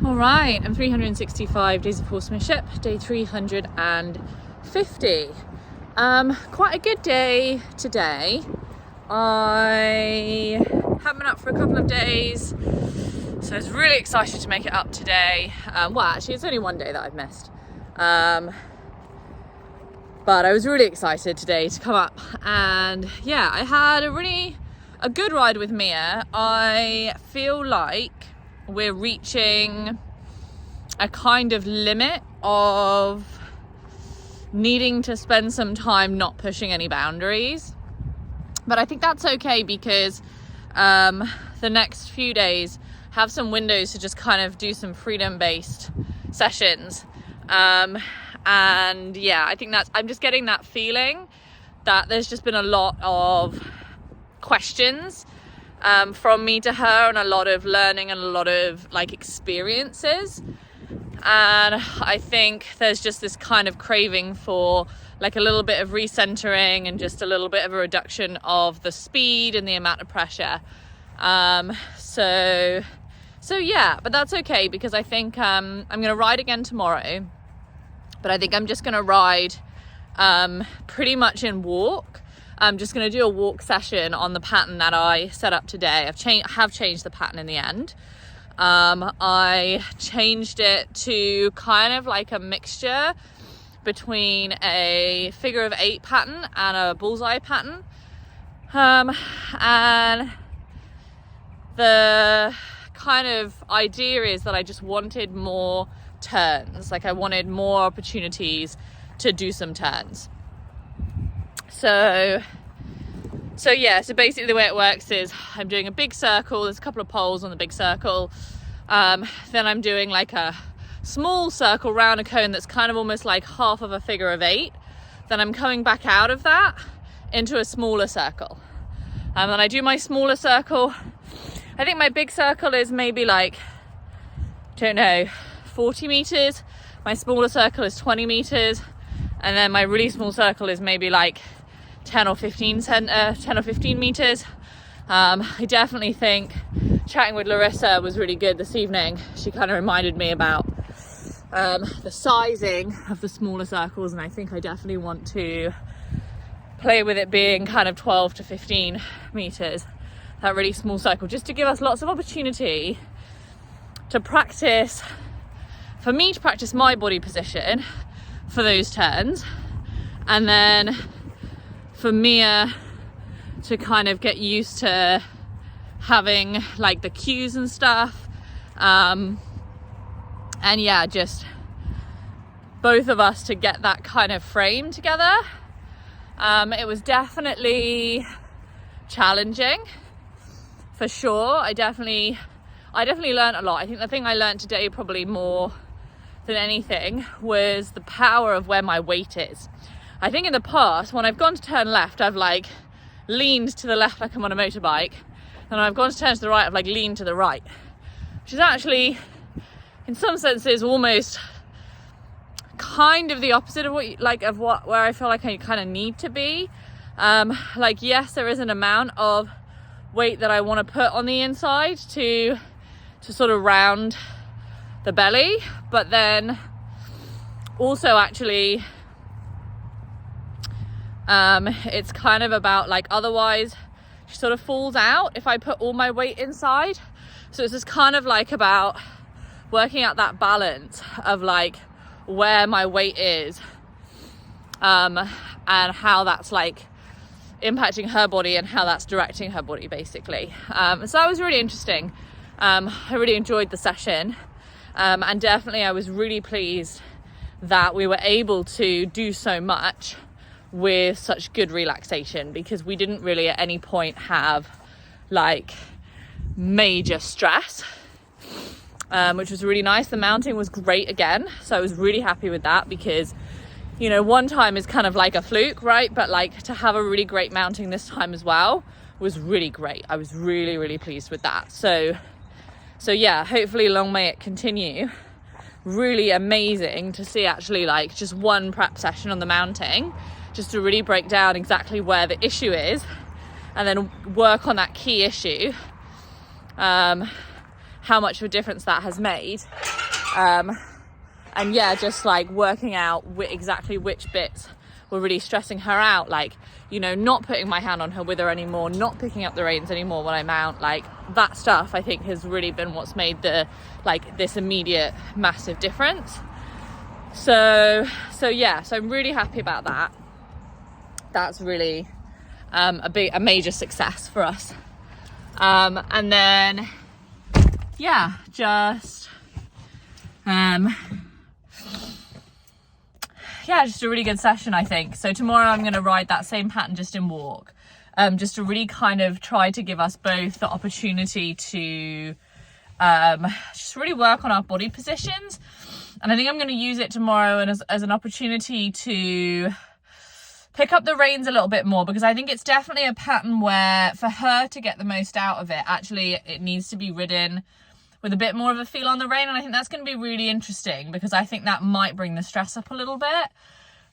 All right, I'm 365 Days of Horsemanship, day 350. Quite a good day today. I haven't been up for a couple of days, so I was really excited to make it up today. Well, actually, it's only one day that I've missed. But I was really excited today to come up, and yeah, I had a good ride with Mia. I feel like we're reaching a kind of limit of needing to spend some time not pushing any boundaries. But I think that's okay because the next few days have some windows to just kind of do some freedom-based sessions. And yeah, I think I'm just getting that feeling that there's just been a lot of questions from me to her, and a lot of learning and a lot of like experiences. And I think there's just this kind of craving for like a little bit of recentering and just a little bit of a reduction of the speed and the amount of pressure. So yeah, but that's okay because I think I'm going to ride again tomorrow, but I think I'm just going to ride pretty much in walk. I'm just going to do a walk session on the pattern that I set up today. I have changed the pattern in the end. I changed it to kind of like a mixture between a figure of 8 pattern and a bullseye pattern. And the kind of idea is that I just wanted more turns. Like I wanted more opportunities to do some turns. So yeah, so basically the way it works is I'm doing a big circle. There's a couple of poles on the big circle. Then I'm doing like a small circle round a cone that's kind of almost like half of a figure of 8. Then I'm coming back out of that into a smaller circle. And then I do my smaller circle. I think my big circle is maybe like, don't know, 40 meters. My smaller circle is 20 meters. And then my really small circle is maybe like 10 or 15 meters. I definitely think chatting with Larissa was really good this evening. She kind of reminded me about the sizing of the smaller circles, and I think I definitely want to play with it being kind of 12 to 15 meters, that really small circle, just to give us lots of opportunity to practice, for me to practice my body position for those turns, and then for Mia to kind of get used to having like the cues and stuff. And yeah, just both of us to get that kind of frame together. It was definitely challenging for sure. I definitely learned a lot. I think the thing I learned today probably more than anything was the power of where my weight is. I think in the past, when I've gone to turn left, I've like leaned to the left like I'm on a motorbike, and I've gone to turn to the right, I've like leaned to the right, which is actually, in some senses, almost kind of the opposite of where I feel like I kind of need to be. Like, yes, there is an amount of weight that I want to put on the inside to sort of round the belly, but then also actually it's kind of about like, otherwise she sort of falls out if I put all my weight inside. So it's just kind of like about working out that balance of like where my weight is, and how that's like impacting her body and how that's directing her body basically. So that was really interesting. I really enjoyed the session, and definitely I was really pleased that we were able to do so much with such good relaxation, because we didn't really at any point have like major stress, which was really nice. The mounting was great again, so I was really happy with that, because you know, one time is kind of like a fluke, right? But like to have a really great mounting this time as well was really great. I was really pleased with that. So yeah, hopefully long may it continue. Really amazing to see actually like just one prep session on the mounting, just to really break down exactly where the issue is and then work on that key issue. how much of a difference that has made. And yeah, just like working out exactly which bits were really stressing her out, like, you know, not putting my hand on her wither anymore, not picking up the reins anymore when I mount, like that stuff I think has really been what's made this immediate massive difference. So yeah, so I'm really happy about that. That's really a major success for us. And then yeah, just just a really good session, I think. So tomorrow I'm going to ride that same pattern just in walk, just to really kind of try to give us both the opportunity to just really work on our body positions. And I think I'm going to use it tomorrow and as an opportunity to pick up the reins a little bit more, because I think it's definitely a pattern where for her to get the most out of it, actually it needs to be ridden with a bit more of a feel on the rein. And I think that's going to be really interesting, because I think that might bring the stress up a little bit.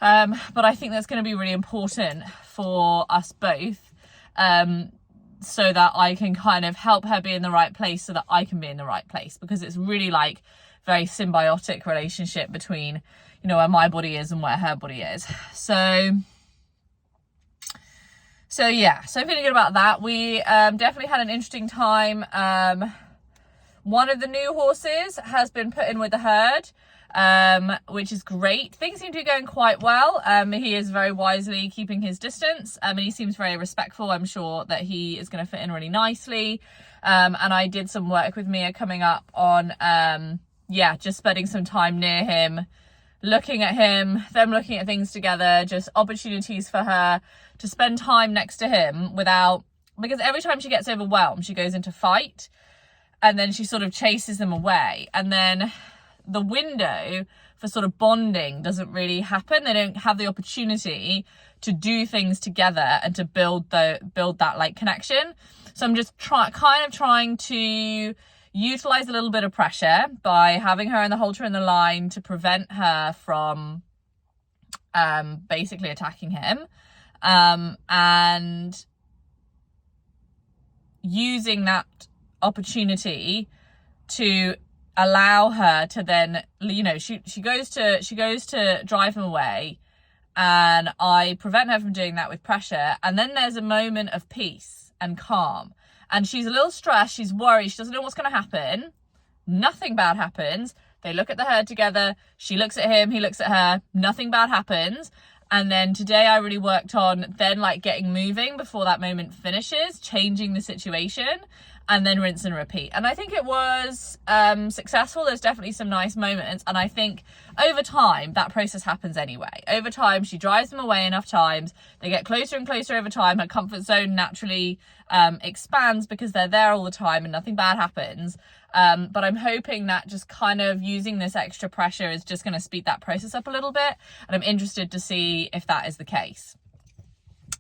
But I think that's going to be really important for us both, so that I can kind of help her be in the right place so that I can be in the right place, because it's really like very symbiotic relationship between, you know, where my body is and where her body is. So yeah, so I'm feeling good about that. We definitely had an interesting time. One of the new horses has been put in with the herd, which is great. Things seem to be going quite well. He is very wisely keeping his distance, and he seems very respectful. I'm sure that he is going to fit in really nicely. And I did some work with Mia coming up on, just spending some time near him, looking at him, them looking at things together, just opportunities for her to spend time next to him because every time she gets overwhelmed, she goes into fight. And then she sort of chases them away. And then the window for sort of bonding doesn't really happen. They don't have the opportunity to do things together and to build that like connection. So I'm just trying to utilize a little bit of pressure by having her in the halter in the line to prevent her from basically attacking him. And using that opportunity to allow her to then, you know, she goes to drive him away, and I prevent her from doing that with pressure. And then there's a moment of peace and calm, and she's a little stressed, she's worried, she doesn't know what's going to happen. Nothing bad happens. They look at the herd together, she looks at him, he looks at her, nothing bad happens. And then today I really worked on then like getting moving before that moment finishes, changing the situation, and then rinse and repeat. And I think it was successful. There's definitely some nice moments. And I think over time, that process happens anyway. Over time, she drives them away enough times. They get closer and closer over time. Her comfort zone naturally expands because they're there all the time and nothing bad happens. But I'm hoping that just kind of using this extra pressure is just going to speed that process up a little bit. And I'm interested to see if that is the case.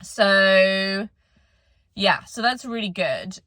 So yeah, so that's really good.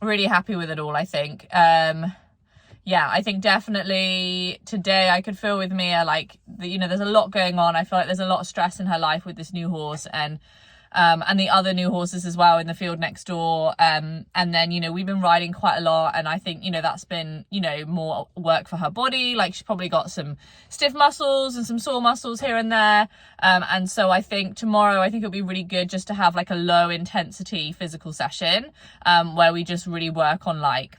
Really happy with it all, I think. I think definitely today I could feel with Mia, like, there's a lot going on. I feel like there's a lot of stress in her life with this new horse and the other new horses as well in the field next door. And then, we've been riding quite a lot, and I think, that's been, more work for her body. Like, she's probably got some stiff muscles and some sore muscles here and there. And so I think tomorrow, it'll be really good just to have like a low intensity physical session, where we just really work on like,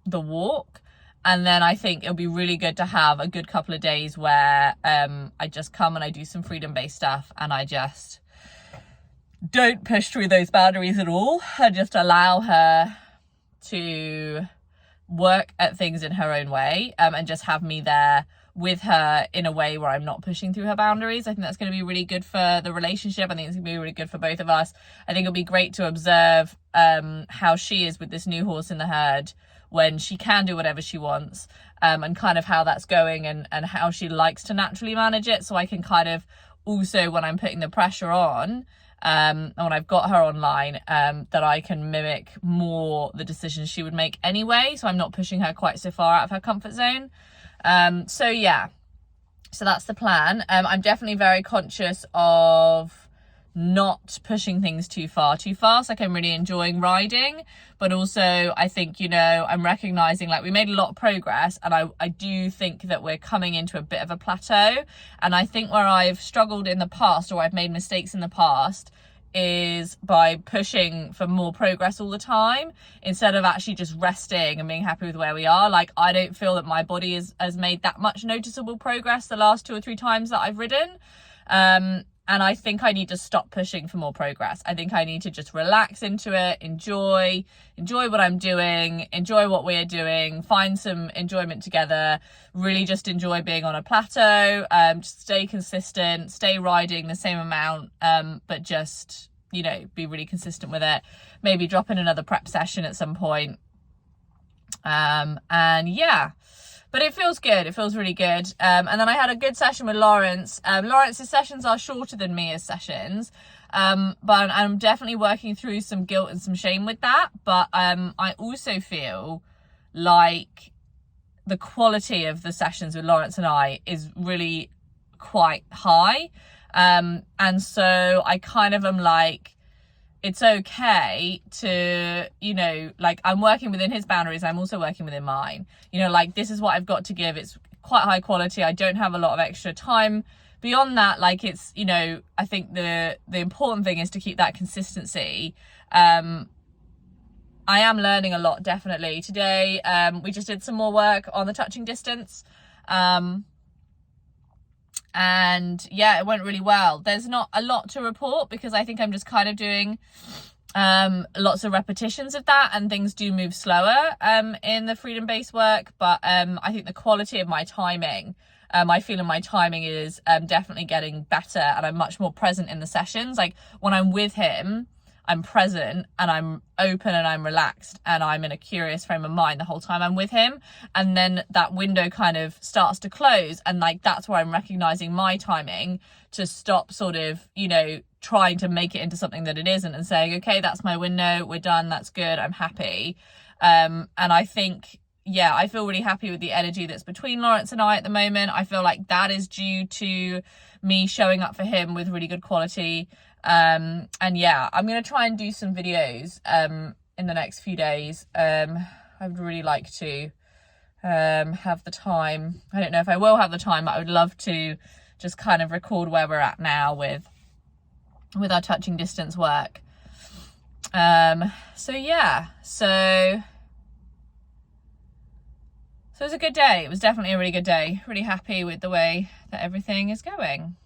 the walk. And then I think it'll be really good to have a good couple of days where I just come and I do some freedom-based stuff, and I just don't push through those boundaries at all. I just allow her to work at things in her own way, and just have me there with her in a way where I'm not pushing through her boundaries. I think that's going to be really good for the relationship. I think it's going to be really good for both of us. I think it'll be great to observe how she is with this new horse in the herd when she can do whatever she wants, and kind of how that's going and how she likes to naturally manage it. So I can kind of also, when I'm putting the pressure on, and when I've got her online, that I can mimic more the decisions she would make anyway. So I'm not pushing her quite so far out of her comfort zone. So that's the plan. I'm definitely very conscious of not pushing things too fast. Like, I'm really enjoying riding, but also I think, you know, I'm recognizing like we made a lot of progress, and I do think that we're coming into a bit of a plateau. And I think where I've struggled in the past, or I've made mistakes in the past, is by pushing for more progress all the time instead of actually just resting and being happy with where we are. Like, I don't feel that my body has made that much noticeable progress the last 2 or 3 times that I've ridden. And I think I need to stop pushing for more progress. I think I need to just relax into it, enjoy what I'm doing, enjoy what we're doing, find some enjoyment together, really just enjoy being on a plateau, just stay consistent, stay riding the same amount, but just, you know, be really consistent with it. Maybe drop in another prep session at some point. And yeah. But it feels good. It feels really good. And then I had a good session with Lawrence. Lawrence's sessions are shorter than Mia's sessions. But I'm definitely working through some guilt and some shame with that. But I also feel like the quality of the sessions with Lawrence and I is really quite high. And so I kind of am like, it's okay to, you know, like, I'm working within his boundaries, I'm also working within mine. You know, like, this is what I've got to give. It's quite high quality. I don't have a lot of extra time beyond that. Like, it's, you know, I think the important thing is to keep that consistency. I am learning a lot, definitely. Today, we just did some more work on the touching distance. And yeah, it went really well. There's not a lot to report because I think I'm just kind of doing lots of repetitions of that, and things do move slower in the freedom based work. But I think the quality of my timing, I feel my timing is definitely getting better, and I'm much more present in the sessions. Like, when I'm with him, I'm present and I'm open and I'm relaxed and I'm in a curious frame of mind the whole time I'm with him. And then that window kind of starts to close, and like, that's where I'm recognizing my timing to stop sort of, you know, trying to make it into something that it isn't, and saying, okay, that's my window, we're done, that's good, I'm happy. And I think, yeah, I feel really happy with the energy that's between Lawrence and I at the moment. I feel like that is due to me showing up for him with really good quality. And yeah, I'm going to try and do some videos in the next few days. I would really like to have the time. I don't know if I will have the time, but I would love to just kind of record where we're at now with our touching distance work. So yeah, so it was a good day. It was definitely a really good day. Really happy with the way that everything is going.